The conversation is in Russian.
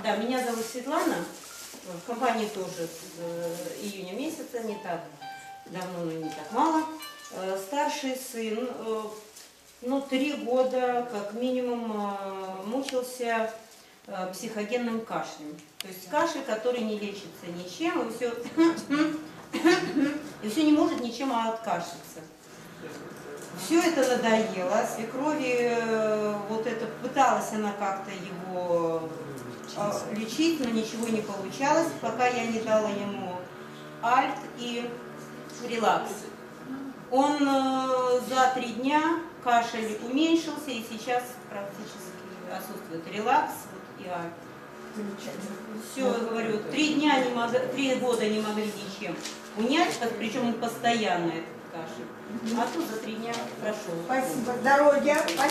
Да, меня зовут Светлана. В компании тоже с июня месяца, не так давно, но не так мало. Старший сын, 3 года как минимум мучился психогенным кашлем. То есть кашель, который не лечится ничем, и все не может ничем откашляться. Все это надоело. Свекрови, вот это пыталась она как-то его лечить, но ничего не получалось, пока я не дала ему альт и релакс. Он за 3 дня кашель уменьшился, и сейчас практически отсутствует релакс и альт. Все, говорю, 3 года не могли ничем унять, причем он постоянно этот кашель. А тут за 3 дня прошел. Спасибо. Здоровья.